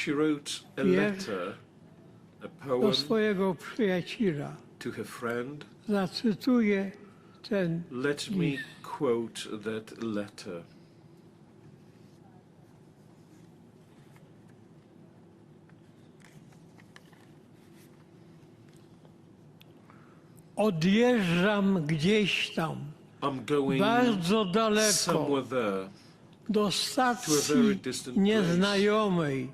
she wrote a wiersz letter, a do poem swojego przyjaciela. to her friend. Zacytuję ten Let me list. quote that letter. Odjeżdżam gdzieś tam, I'm going bardzo daleko, somewhere there, do to a very stacji distant place, nieznajomej,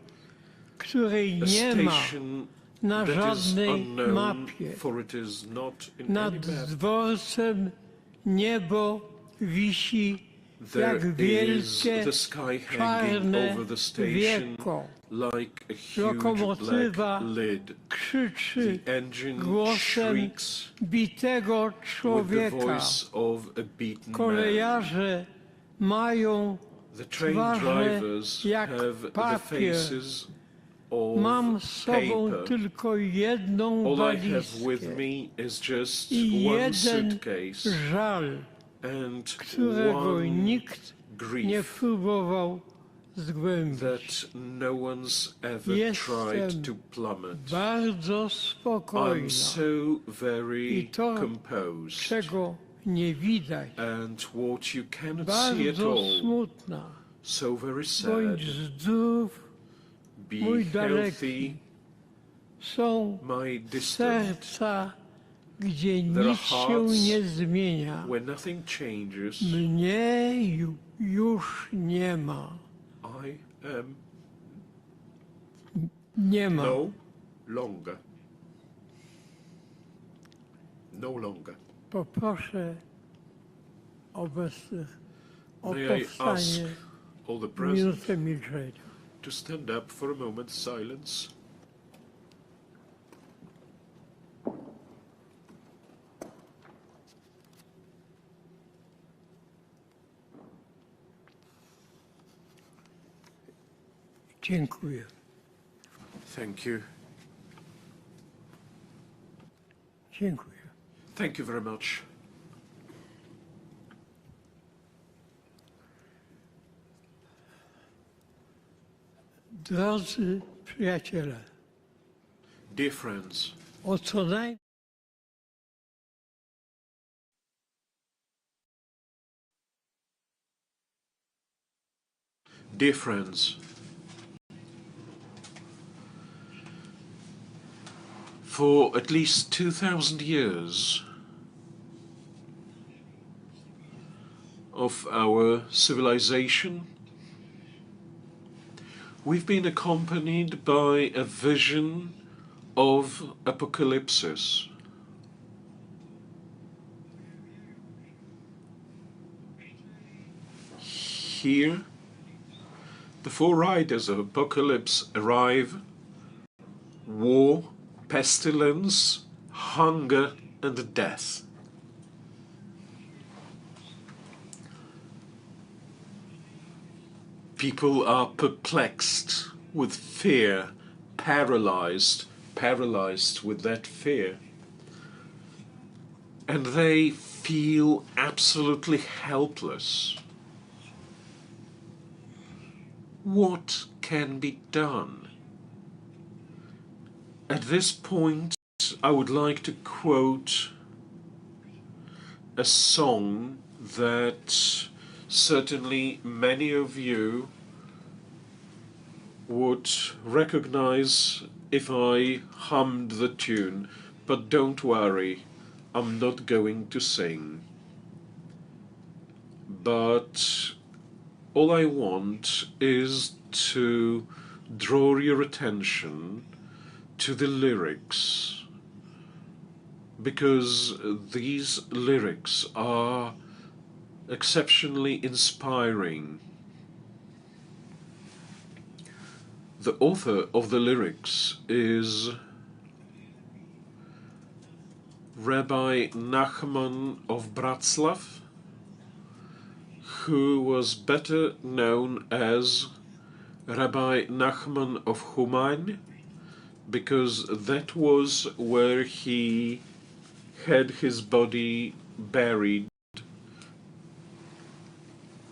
której a nie ma station na that is żadnej unknown, mapie. for it is not in Nad any map. dworcem niebo wisi There jak is wielkie the sky hanging czarne over the station wieko. like a huge Lokomotywa black lid. krzyczy The engine głosem shrieks bitego with the człowieka. voice of a beaten man. Kolejarze mają The train twarze drivers jak have the papier. faces of Mam z sobą paper. tylko jedną All I have with walizkę me is just i one jeden suitcase żal, and którego one nikt nie grief próbował zgłębić. that no one's ever tried to plummet. Bardzo spokojna, I'm so very I to, composed, czego nie widać, and what you cannot see at bardzo all, smutna. so very sad. Bądź zdrów, Be mój healthy, daleki. Są my distant, serca, gdzie There are nic się hearts nie zmienia. where nothing changes. Mnie już nie ma. I am Nie ma. no longer. No longer. Poproszę obecnych o May I ask powstanie all the present minutę milczenia. to stand up for a moment's silence? Dziękuję. Thank you. Dziękuję. Thank you very much. Drodzy przyjaciele, Dear friends, o co najmniej dear friends, for at least 2,000 years of our civilization, we've been accompanied by a vision of apocalypse. Here, the four riders of apocalypse arrive: war, pestilence, hunger, and death. People are perplexed with fear, paralyzed with that fear. And they feel absolutely helpless. What can be done? At this point, I would like to quote a song that certainly many of you would recognize if I hummed the tune, but don't worry, I'm not going to sing. But all I want is to draw your attention to the lyrics, because these lyrics are exceptionally inspiring. The author of the lyrics is Rabbi Nachman of Bratslav, who was better known as Rabbi Nachman of Humain, because that was where he had his body buried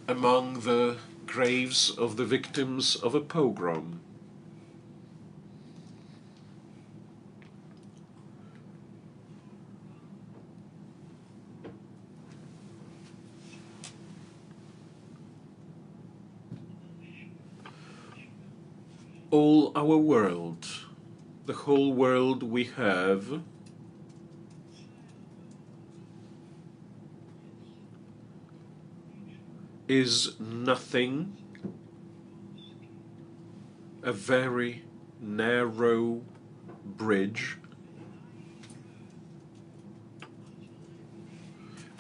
among the graves of the victims of a pogrom. all our world, the whole world we have, is nothing, a very narrow bridge,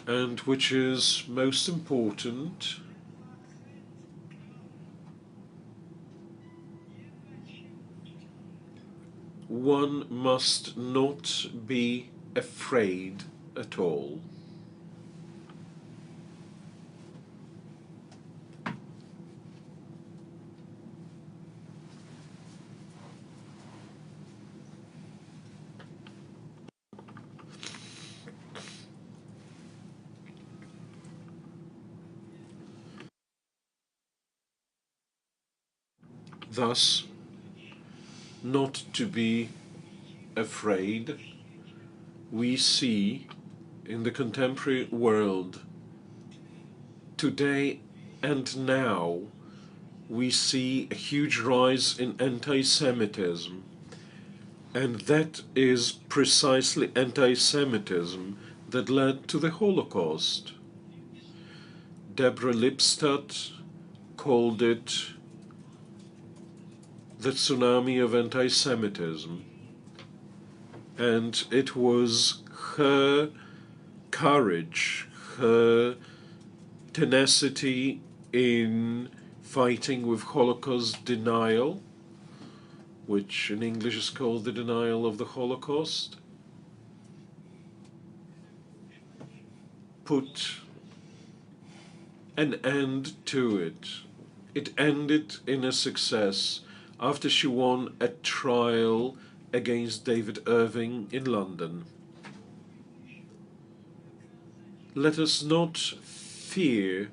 and which is most important, one must not be afraid at all. Thus, not to be afraid, we see in the contemporary world today and now, we see a huge rise in anti-Semitism, and that is precisely anti-Semitism that led to the Holocaust. Deborah Lipstadt called it the tsunami of anti-Semitism, and it was her courage, her tenacity in fighting with Holocaust denial, which in English is called the denial of the Holocaust, put an end to it. It ended in a success after she won a trial against David Irving in London. Let us not fear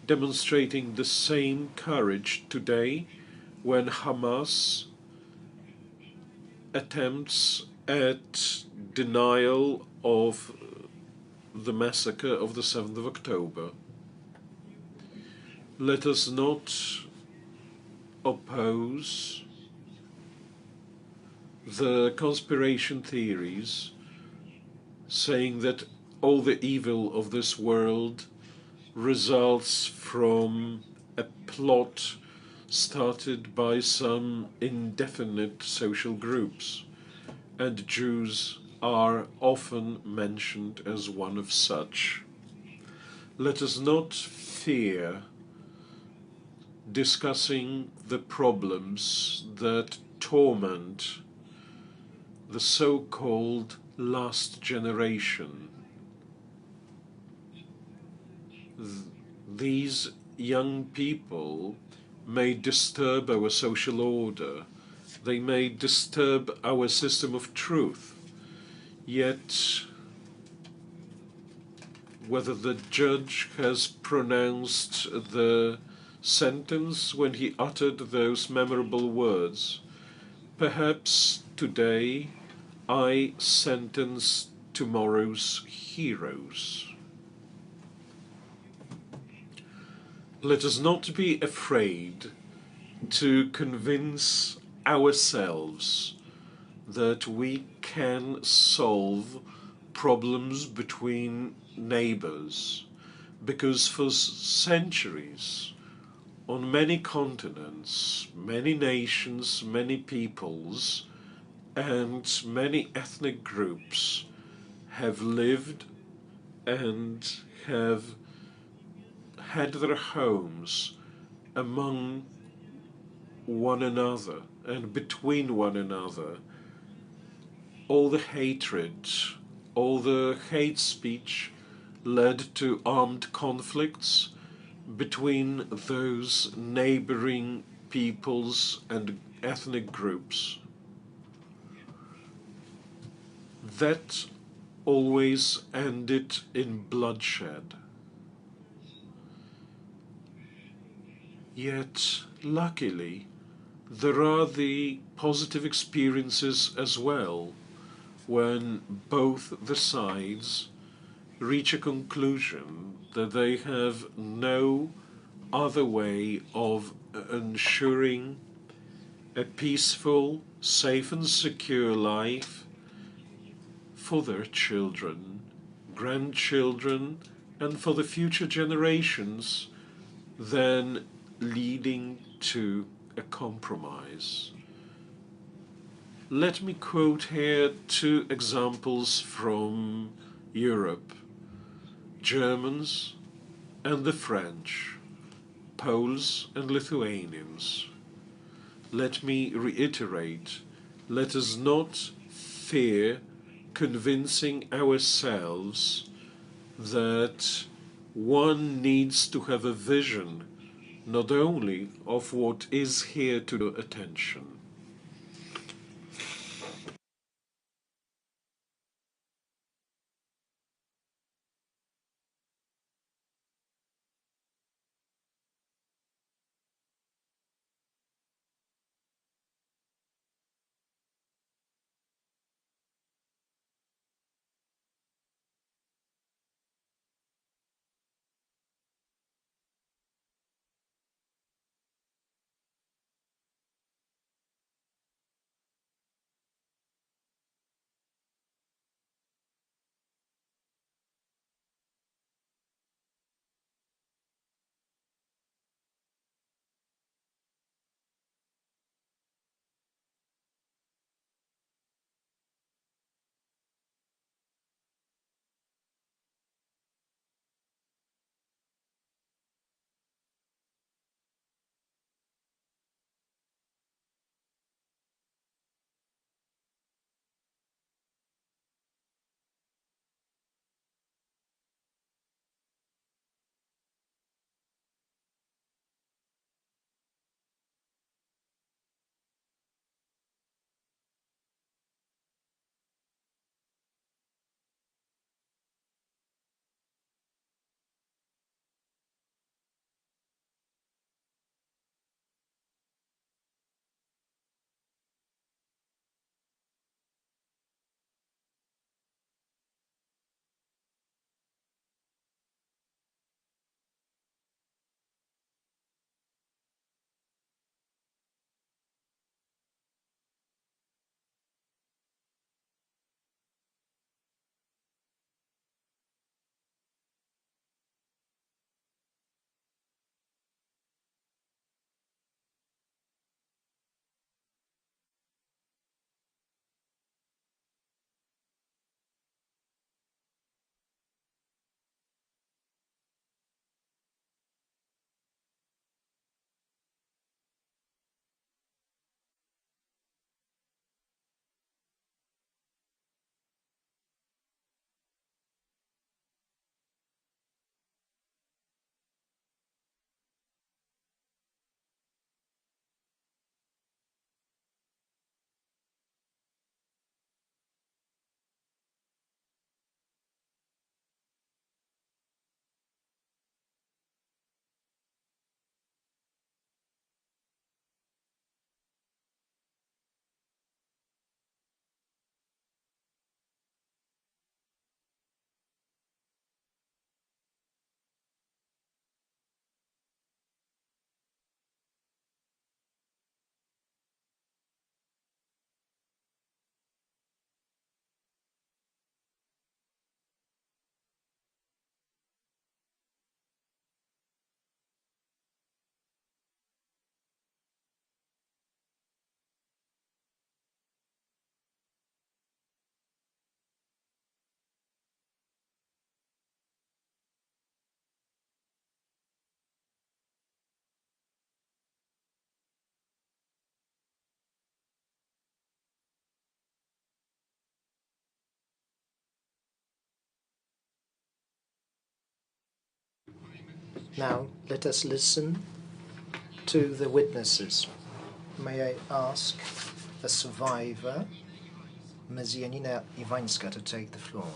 demonstrating the same courage today when Hamas attempts at denial of the massacre of the 7th of October. Let us not oppose the conspiration theories saying that all the evil of this world results from a plot started by some indefinite social groups, and Jews are often mentioned as one of such. Let us not fear discussing the problems that torment the so-called last generation. These young people may disturb our social order, they may disturb our system of truth, yet whether the judge has pronounced the sentence when he uttered those memorable words, perhaps today I sentence tomorrow's heroes. Let us not be afraid to convince ourselves that we can solve problems between neighbors, because for centuries, on many continents, many nations, many peoples, and many ethnic groups have lived and have had their homes among one another and between one another. All the hatred, all the hate speech led to armed conflicts between those neighboring peoples and ethnic groups. That always ended in bloodshed. Yet, luckily, there are the positive experiences as well, when both the sides reach a conclusion that they have no other way of ensuring a peaceful, safe and secure life for their children, grandchildren, and for the future generations, then leading to a compromise. Let me quote here two examples from Europe: Germans and the French, Poles and Lithuanians. Let me reiterate, let us not fear convincing ourselves that one needs to have a vision not only of what is here to the attention. Now, let us listen to the witnesses. May I ask a survivor, Ms. Janina Iwańska, to take the floor.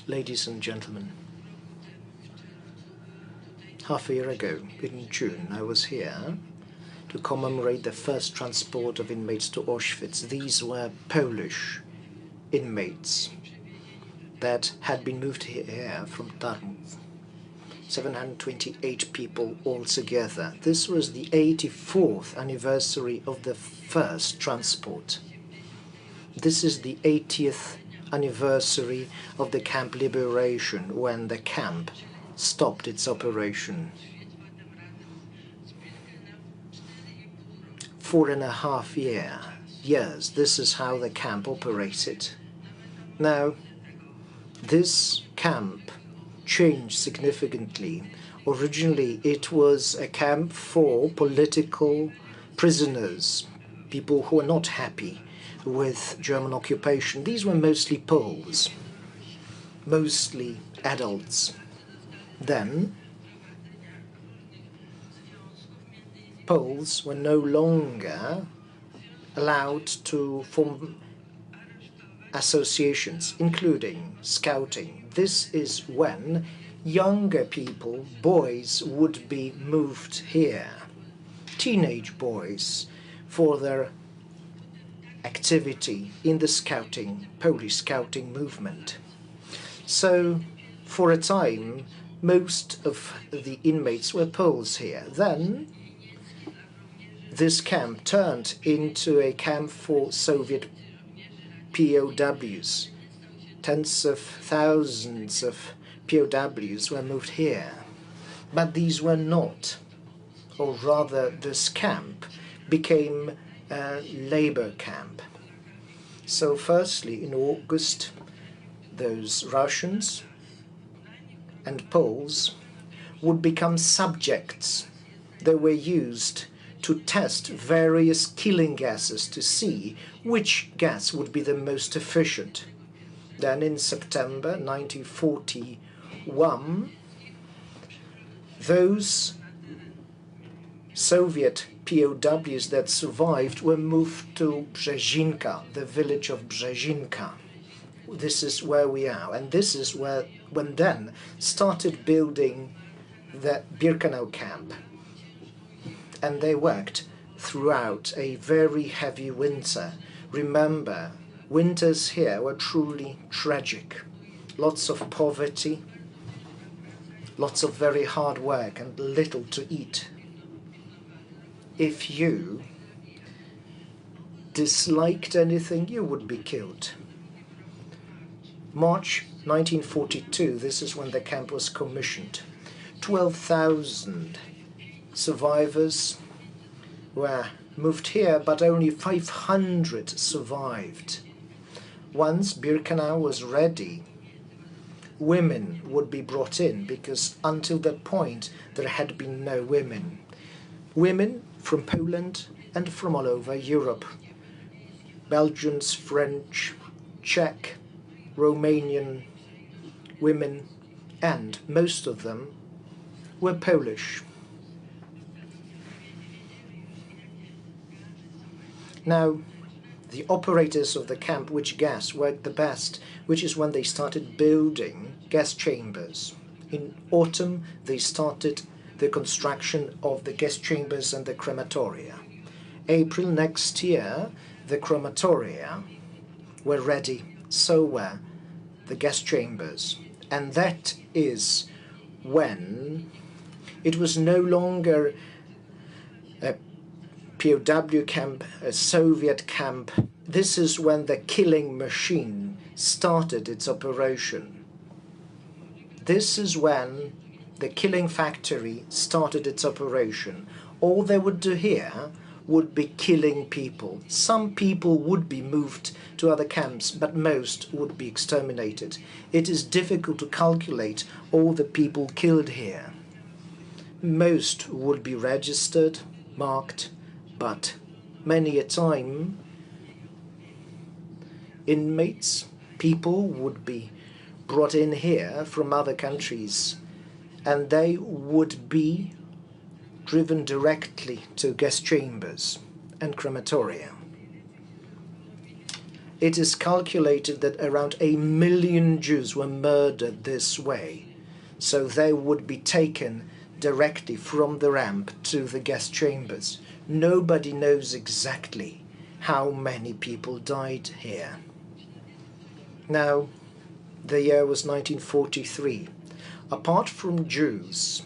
Ladies and gentlemen, half a year ago, in June, I was here to commemorate the first transport of inmates to Auschwitz. These were Polish inmates that had been moved here from Darmstadt. 728 people altogether. This was the 84th anniversary of the first transport. This is the 80th anniversary of the camp liberation, when the camp stopped its operation. 4.5 years. This is how the camp operated. Now, this camp changed significantly. Originally, it was a camp for political prisoners, people who were not happy with German occupation. These were mostly Poles, mostly adults. Then, Poles were no longer allowed to form associations, including scouting. This is when younger people, boys, would be moved here, teenage boys, for their activity in the scouting, Polish scouting movement. So, for a time, most of the inmates were Poles here. Then, this camp turned into a camp for Soviet POWs. Tens of thousands of POWs were moved here. But these were not, or rather this camp became a labor camp. So firstly, in August, those Russians and Poles would become subjects. They were used to test various killing gases to see which gas would be the most efficient. Then in September 1941, those Soviet POWs that survived were moved to Brzezinka, the village of Brzezinka. This is where we are, and this is where, when then started building the Birkenau camp. And they worked throughout a very heavy winter. Remember, winters here were truly tragic. Lots of poverty, lots of very hard work, and little to eat. If you disliked anything, you would be killed. March 1942, this is when the camp was commissioned. 12,000 survivors were moved here, but only 500 survived. Once Birkenau was ready, women would be brought in, because until that point there had been no women. Women from Poland and from all over Europe. Belgians, French, Czech, Romanian women, and most of them were Polish. Now, the operators of the camp, which gas worked the best, which is when they started building gas chambers. In autumn, they started the construction of the gas chambers and the crematoria. April next year, the crematoria were ready, so were the gas chambers. And that is when it was no longer a POW camp, a Soviet camp. This is when the killing machine started its operation. This is when the killing factory started its operation. All they would do here would be killing people. Some people would be moved to other camps, but most would be exterminated. It is difficult to calculate all the people killed here. Most would be registered, marked, but many a time inmates, people would be brought in here from other countries, and they would be driven directly to gas chambers and crematoria. It is calculated that around 1 million Jews were murdered this way, so they would be taken directly from the ramp to the gas chambers. Nobody knows exactly how many people died here. Now, the year was 1943. Apart from Jews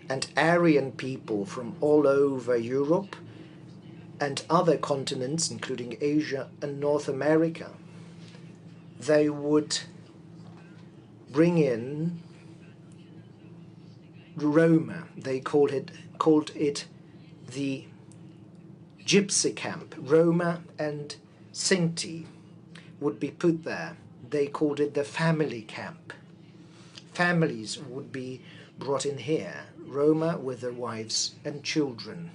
and Aryan people from all over Europe and other continents, including Asia and North America, they would bring in Roma. They called it the gypsy camp. Roma and Sinti would be put there. They called it the family camp. Families would be brought in here, Roma with their wives and children.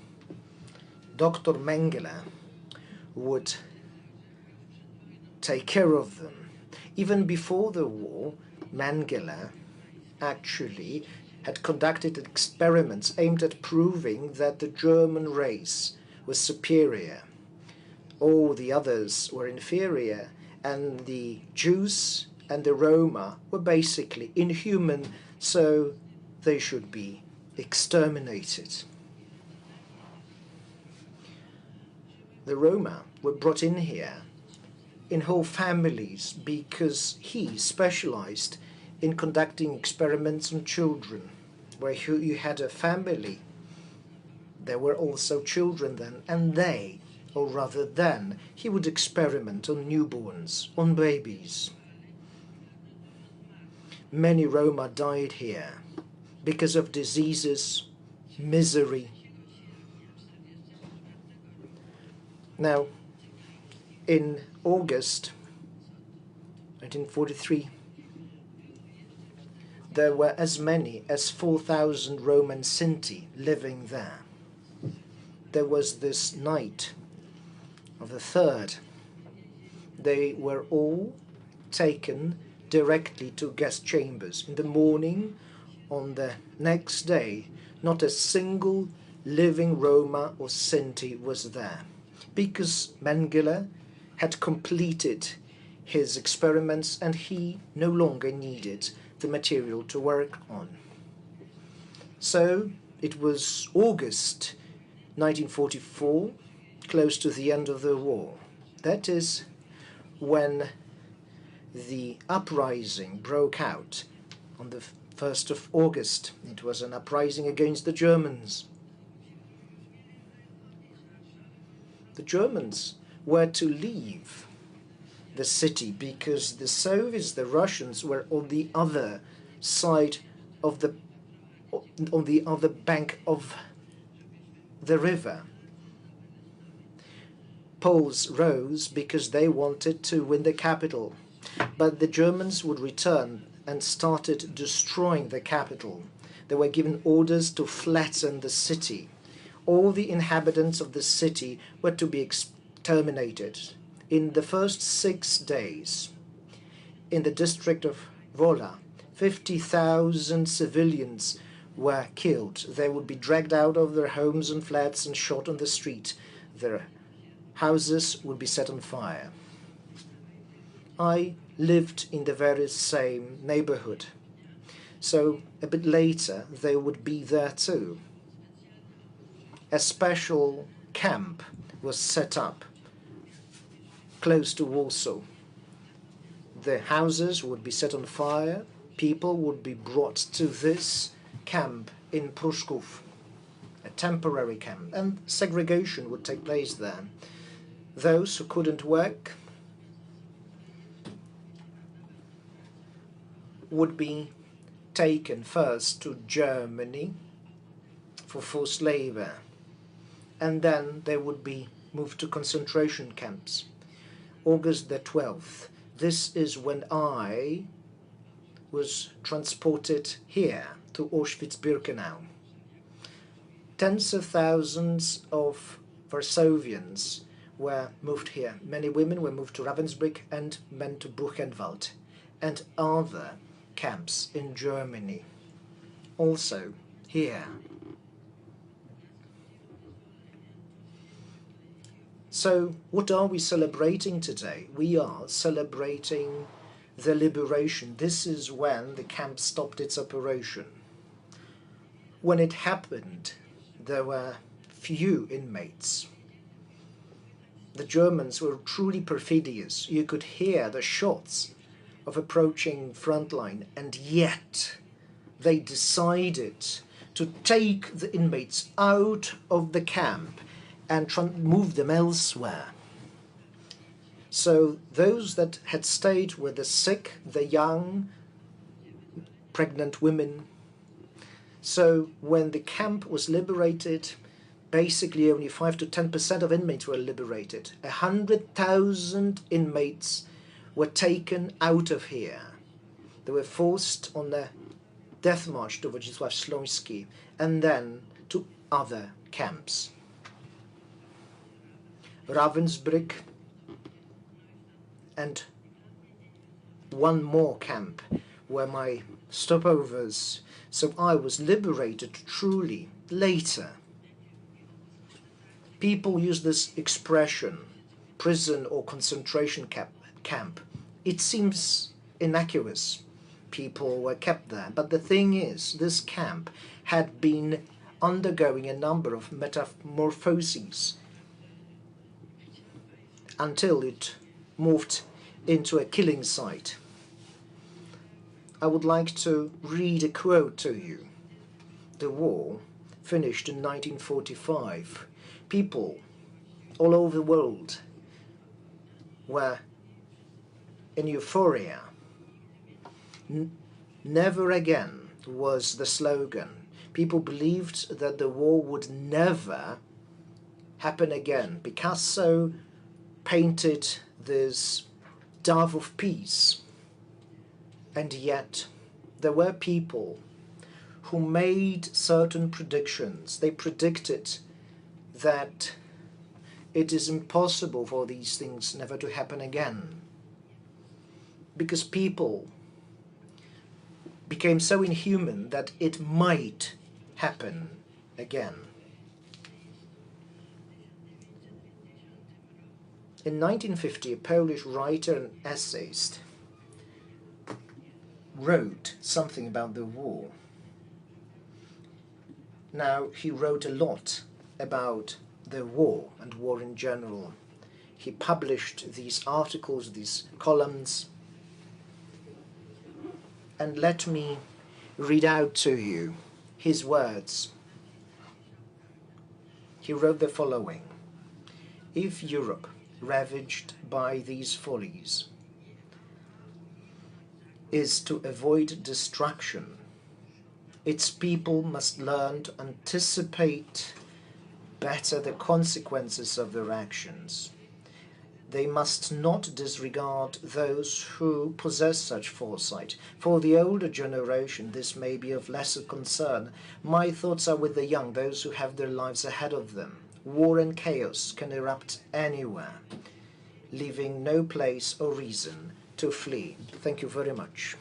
Dr. Mengele would take care of them. Even before the war, Mengele actually had conducted experiments aimed at proving that the German race was superior. All the others were inferior, and the Jews and the Roma were basically inhuman, so they should be exterminated. The Roma were brought in here in whole families because he specialized in conducting experiments on children. Where you had a family, there were also children then, and they, or rather then, he would experiment on newborns, on babies. Many Roma died here because of diseases, misery. Now, in August 1943, there were as many as 4,000 Roman Sinti living there. There was this night of the 3rd. They were all taken directly to gas chambers. In the morning, on the next day, not a single living Roma or Sinti was there, because Mengele had completed his experiments and he no longer needed the material to work on. So it was August 1944, close to the end of the war. That is when the uprising broke out on the 1st of August. It was an uprising against the Germans. The Germans were to leave the city because the Soviets, the Russians, were on the other side of on the other bank of the river. Poles rose because they wanted to win the capital, but the Germans would return and started destroying the capital. They were given orders to flatten the city. All the inhabitants of the city were to be exterminated. In the first 6 days, in the district of Wola, 50,000 civilians were killed. They would be dragged out of their homes and flats and shot on the street. Their houses would be set on fire. I lived in the very same neighborhood, so a bit later they would be there too. A special camp was set up close to Warsaw. The houses would be set on fire. People would be brought to this camp in Pruszków, a temporary camp, and segregation would take place there. Those who couldn't work would be taken first to Germany for forced labor, and then they would be moved to concentration camps. August the 12th, this is when I was transported here to Auschwitz-Birkenau. Tens of thousands of Warsavians were moved here. Many women were moved to Ravensbrück and men to Buchenwald and other camps in Germany. Also here. So what are we celebrating today? We are celebrating the liberation. This is when the camp stopped its operation. When it happened, there were few inmates. The Germans were truly perfidious. You could hear the shots of approaching frontline, and yet they decided to take the inmates out of the camp and move them elsewhere. So those that had stayed were the sick, the young, pregnant women. So when the camp was liberated, basically only 5 to 10% of inmates were liberated. 100,000 inmates were taken out of here. They were forced on the death march to Wodzisław and then to other camps. Ravensbrück and one more camp were my stopovers, so I was liberated truly later. People use this expression, prison or concentration camp. It seems innocuous. People were kept there, but the thing is, this camp had been undergoing a number of metamorphoses until it morphed into a killing site. I would like to read a quote to you. The war finished in 1945. People all over the world were in euphoria. Never again was the slogan. People believed that the war would never happen again. Picasso painted this dove of peace, and yet there were people who made certain predictions. They predicted that it is impossible for these things never to happen again, because people became so inhuman that it might happen again. In 1950, a Polish writer and essayist wrote something about the war. Now, he wrote a lot about the war and war in general. He published these articles, these columns, and let me read out to you his words. He wrote the following: "If Europe, ravaged by these follies, is to avoid destruction, its people must learn to anticipate better the consequences of their actions. They must not disregard those who possess such foresight. For the older generation, this may be of lesser concern. My thoughts are with the young, those who have their lives ahead of them. War and chaos can erupt anywhere, leaving no place or reason to flee." Thank you very much.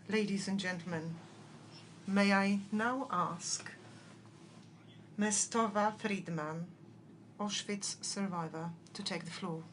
Ladies and gentlemen, may I now ask Ms. Tova Friedman, Auschwitz survivor, to take the floor.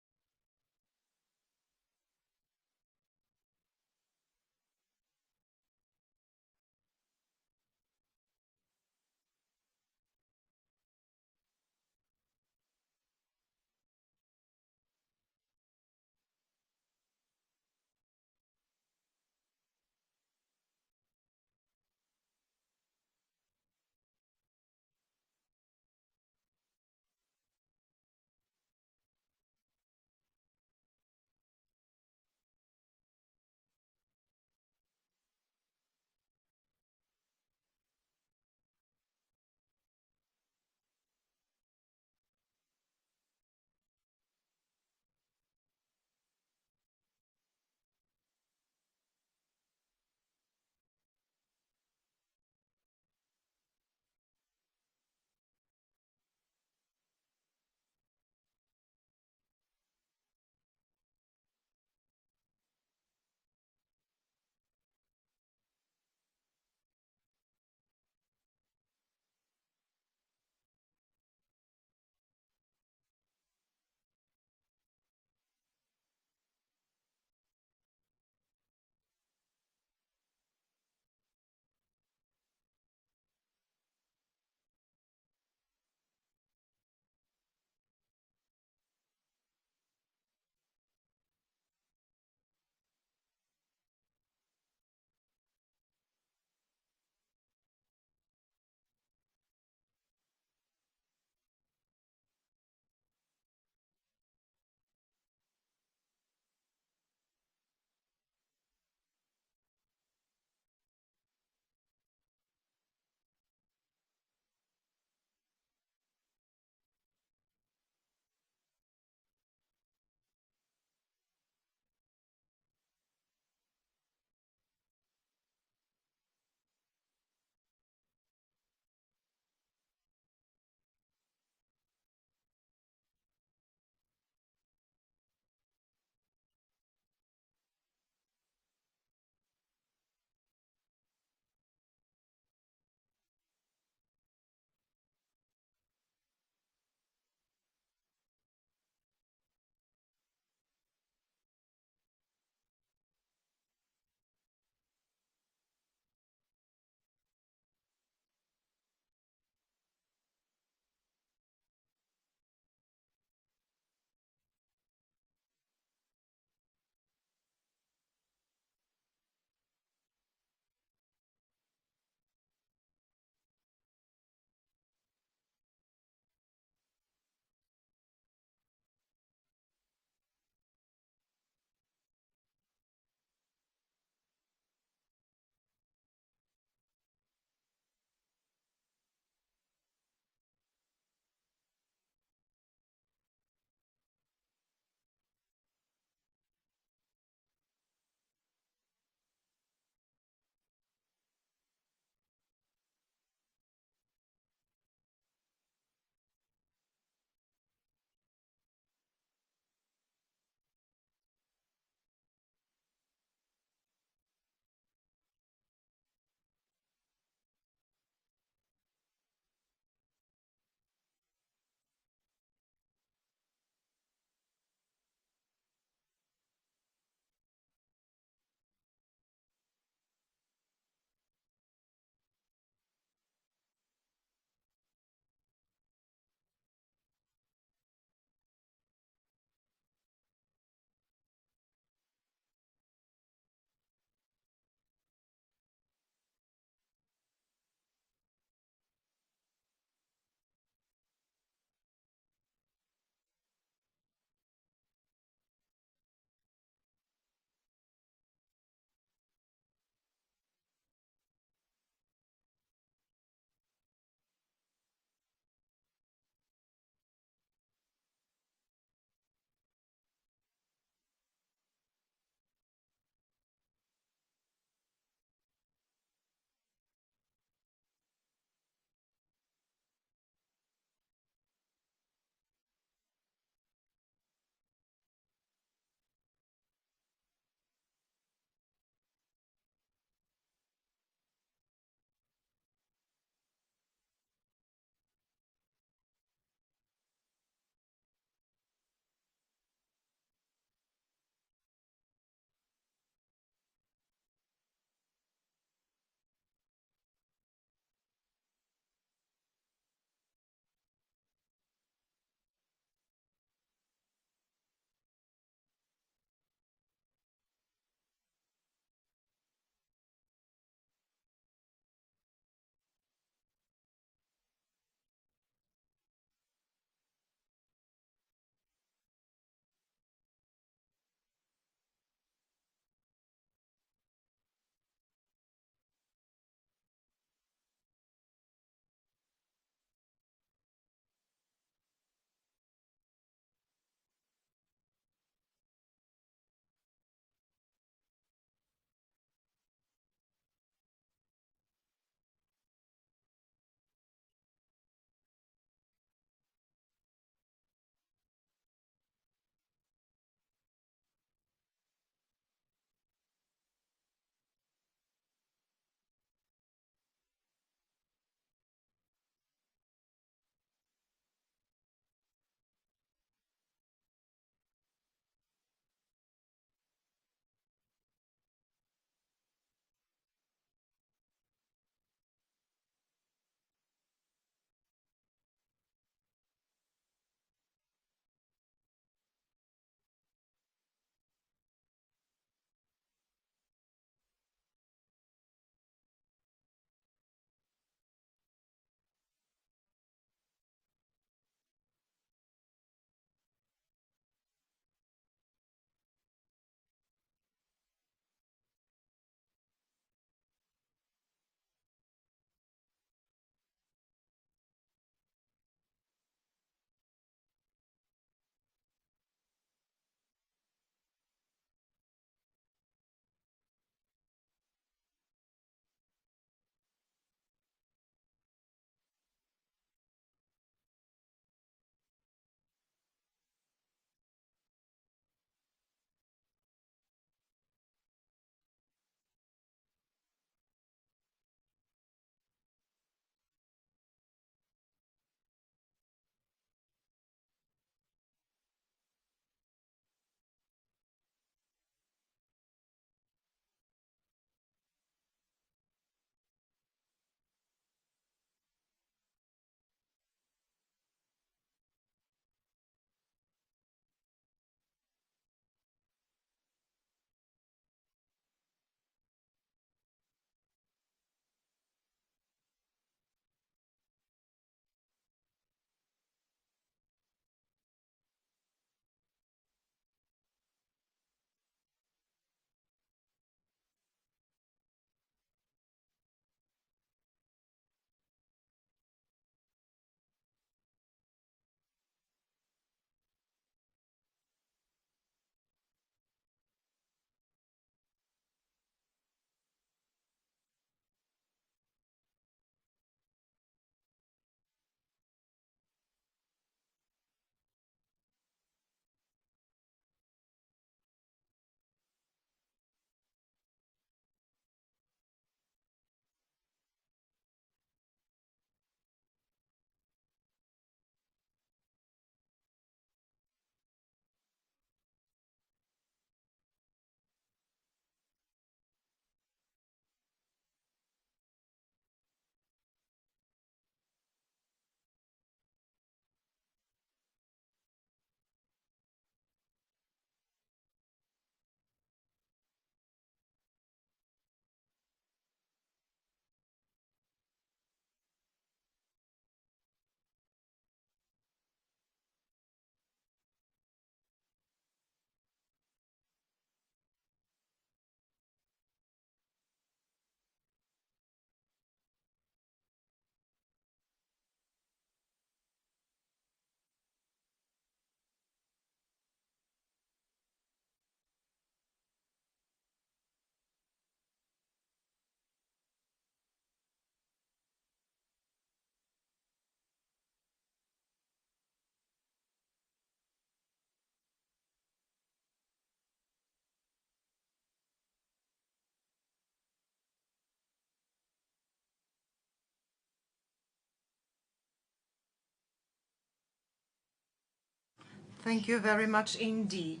Thank you very much indeed.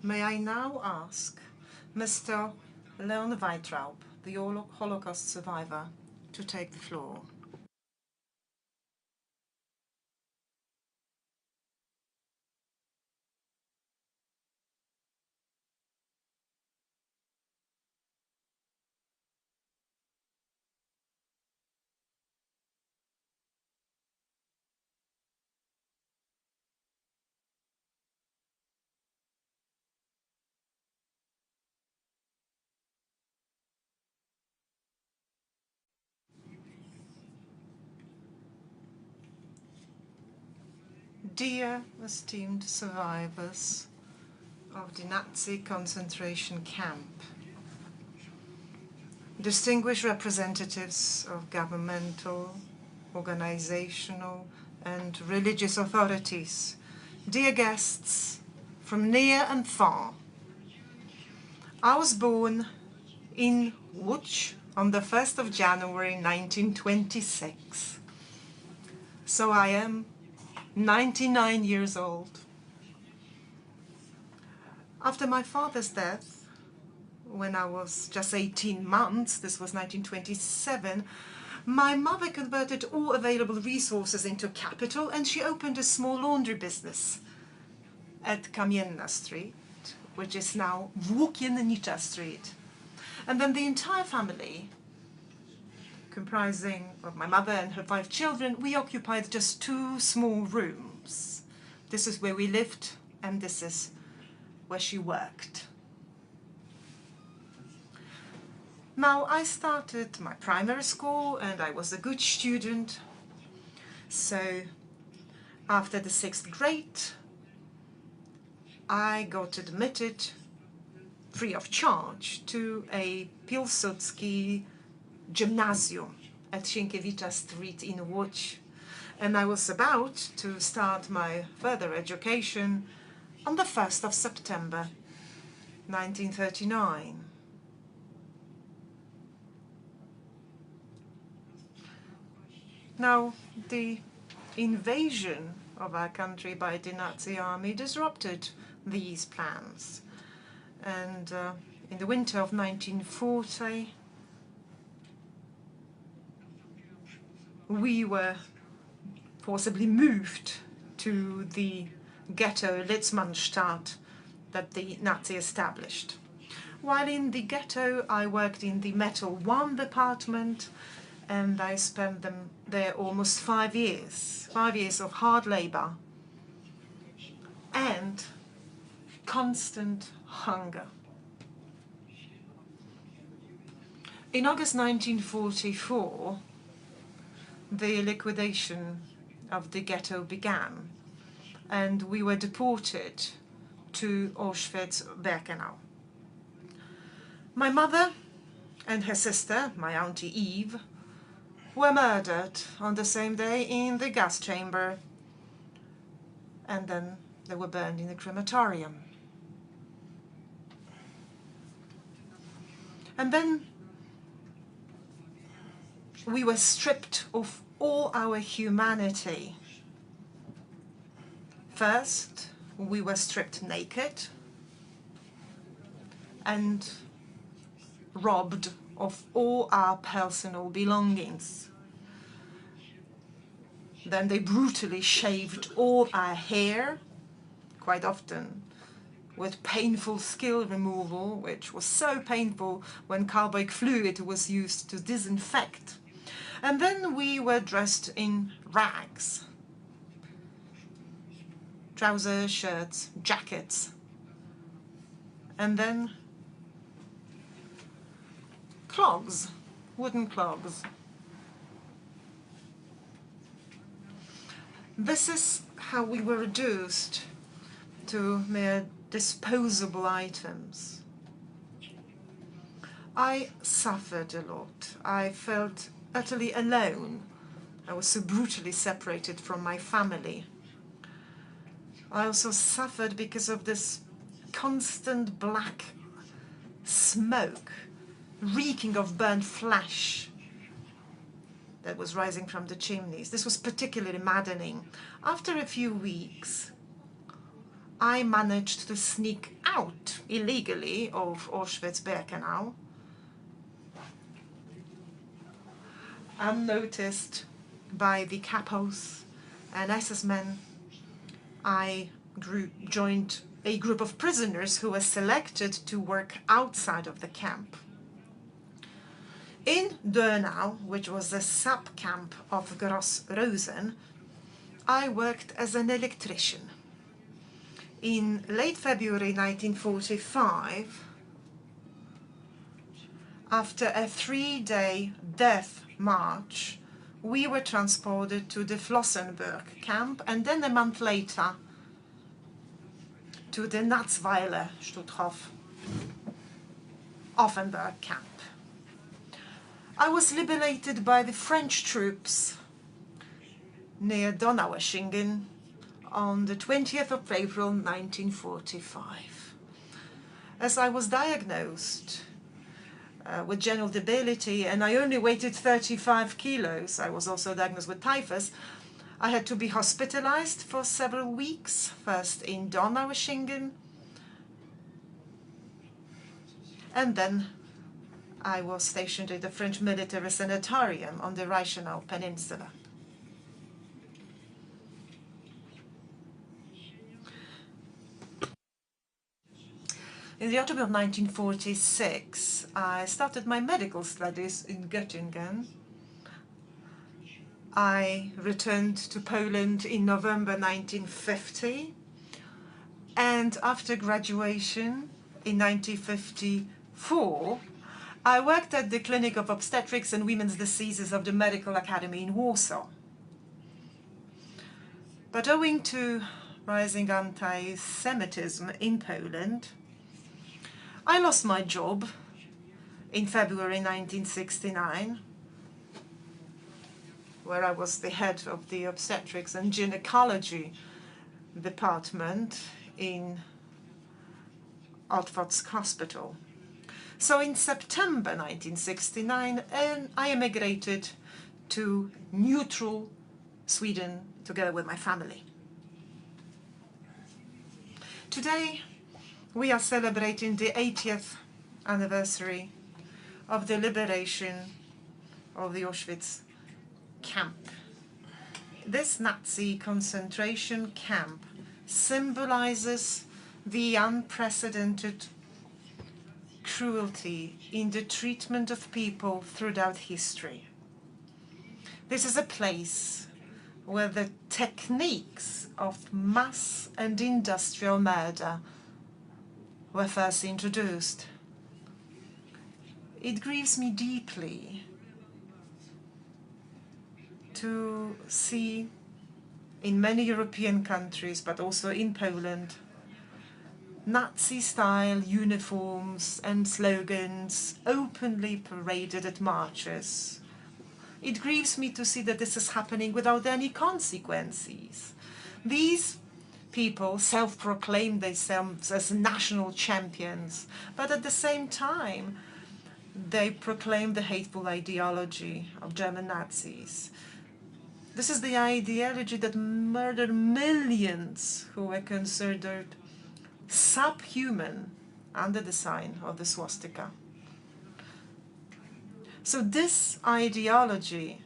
May I now ask Mr. Leon Weitraub, the Holocaust survivor, to take the floor. Dear esteemed survivors of the Nazi concentration camp, distinguished representatives of governmental, organizational, and religious authorities, dear guests from near and far, I was born in Łódź on the 1st of January 1926, so I am 99 years old. After my father's death, when I was just 18 months, this was 1927, my mother converted all available resources into capital and she opened a small laundry business at Kamienna Street, which is now Włókiennicza Street. And then the entire family, comprising of my mother and her 5 children, we occupied just 2 small rooms. This is where we lived and this is where she worked. Now, I started my primary school and I was a good student. So after the 6th grade, I got admitted free of charge to a Pilsudski gymnasium at Sienkiewicza Street in Łódź. And I was about to start my further education on the 1st of September 1939. Now, the invasion of our country by the Nazi army disrupted these plans. And in the winter of 1940, we were forcibly moved to the ghetto Litzmannstadt that the Nazi established. While in the ghetto, I worked in the Metal 1 department, and I spent them there almost 5 years. 5 years of hard labor and constant hunger. In August 1944, the liquidation of the ghetto began, and we were deported to Auschwitz-Birkenau. My mother and her sister, my auntie Eve, were murdered on the same day in the gas chamber, and then they were burned in the crematorium. And then we were stripped of all our humanity. First, we were stripped naked and robbed of all our personal belongings. Then they brutally shaved all our hair, quite often with painful skill removal, which was so painful when carbolic fluid was used to disinfect. And then we were dressed in rags. Trousers, shirts, jackets. And then clogs, wooden clogs. This is how we were reduced to mere disposable items. I suffered a lot. I felt utterly alone. I was so brutally separated from my family. I also suffered because of this constant black smoke, reeking of burnt flesh that was rising from the chimneys. This was particularly maddening. After a few weeks, I managed to sneak out illegally of Auschwitz-Birkenau, unnoticed by the capos and SS men. I joined a group of prisoners who were selected to work outside of the camp. In Birkenau, which was a sub-camp of Gross Rosen, I worked as an electrician. In late February 1945, after a 3-day death march, we were transported to the Flossenburg camp, and then a month later to the Natzweiler Stutthof Offenburg camp. I was liberated by the French troops near Donaueschingen on the 20th of April 1945. As I was diagnosed with general debility and I only weighed 35 kilos, I was also diagnosed with typhus, I had to be hospitalized for several weeks, first in Donaueschingen, and then I was stationed at the French military sanitarium on the Reichenau Peninsula. In the autumn of 1946, I started my medical studies in Göttingen. I returned to Poland in November 1950, and after graduation in 1954, I worked at the Clinic of Obstetrics and Women's Diseases of the Medical Academy in Warsaw. But owing to rising anti-Semitism in Poland, I lost my job in February 1969, where I was the head of the obstetrics and gynecology department in Otwocz Hospital. So in September 1969, I emigrated to neutral Sweden together with my family. Today, we are celebrating the 80th anniversary of the liberation of the Auschwitz camp. This Nazi concentration camp symbolizes the unprecedented cruelty in the treatment of people throughout history. This is a place where the techniques of mass and industrial murder were first introduced. It grieves me deeply to see in many European countries, but also in Poland, Nazi-style uniforms and slogans openly paraded at marches. It grieves me to see that this is happening without any consequences. These people self-proclaim themselves as national champions, but at the same time, they proclaim the hateful ideology of German Nazis. This is the ideology that murdered millions who were considered subhuman under the sign of the swastika. So this ideology,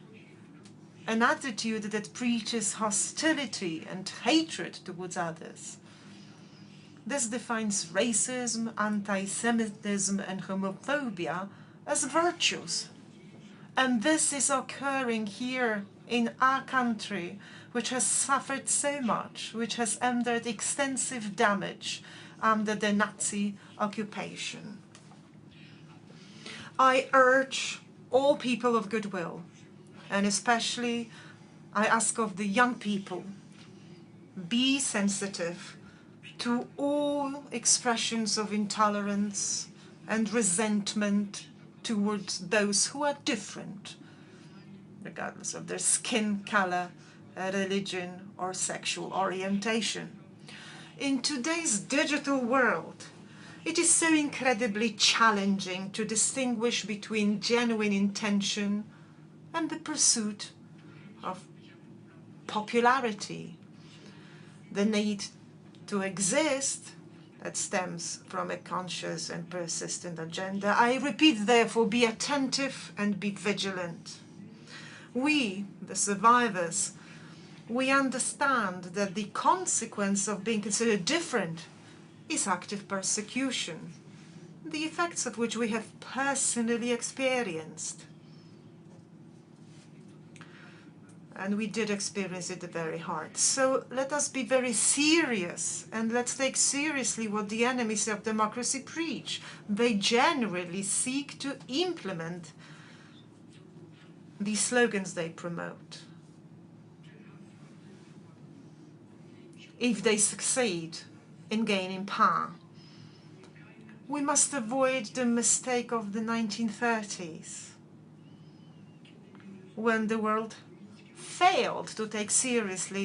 an attitude that preaches hostility and hatred towards others, this defines racism, anti-Semitism, and homophobia as virtues. And this is occurring here in our country, which has suffered so much, which has endured extensive damage under the Nazi occupation. I urge all people of goodwill, and especially I ask of the young people, be sensitive to all expressions of intolerance and resentment towards those who are different, regardless of their skin color, religion, or sexual orientation. In today's digital world, it is so incredibly challenging to distinguish between genuine intention and the pursuit of popularity, the need to exist that stems from a conscious and persistent agenda. I repeat, therefore, be attentive and be vigilant. We, the survivors, we understand that the consequence of being considered different is active persecution, the effects of which we have personally experienced. And we did experience it very hard. So let us be very serious, and let's take seriously what the enemies of democracy preach. They generally seek to implement the slogans they promote. If they succeed in gaining power, we must avoid the mistake of the 1930s, when the world failed to take seriously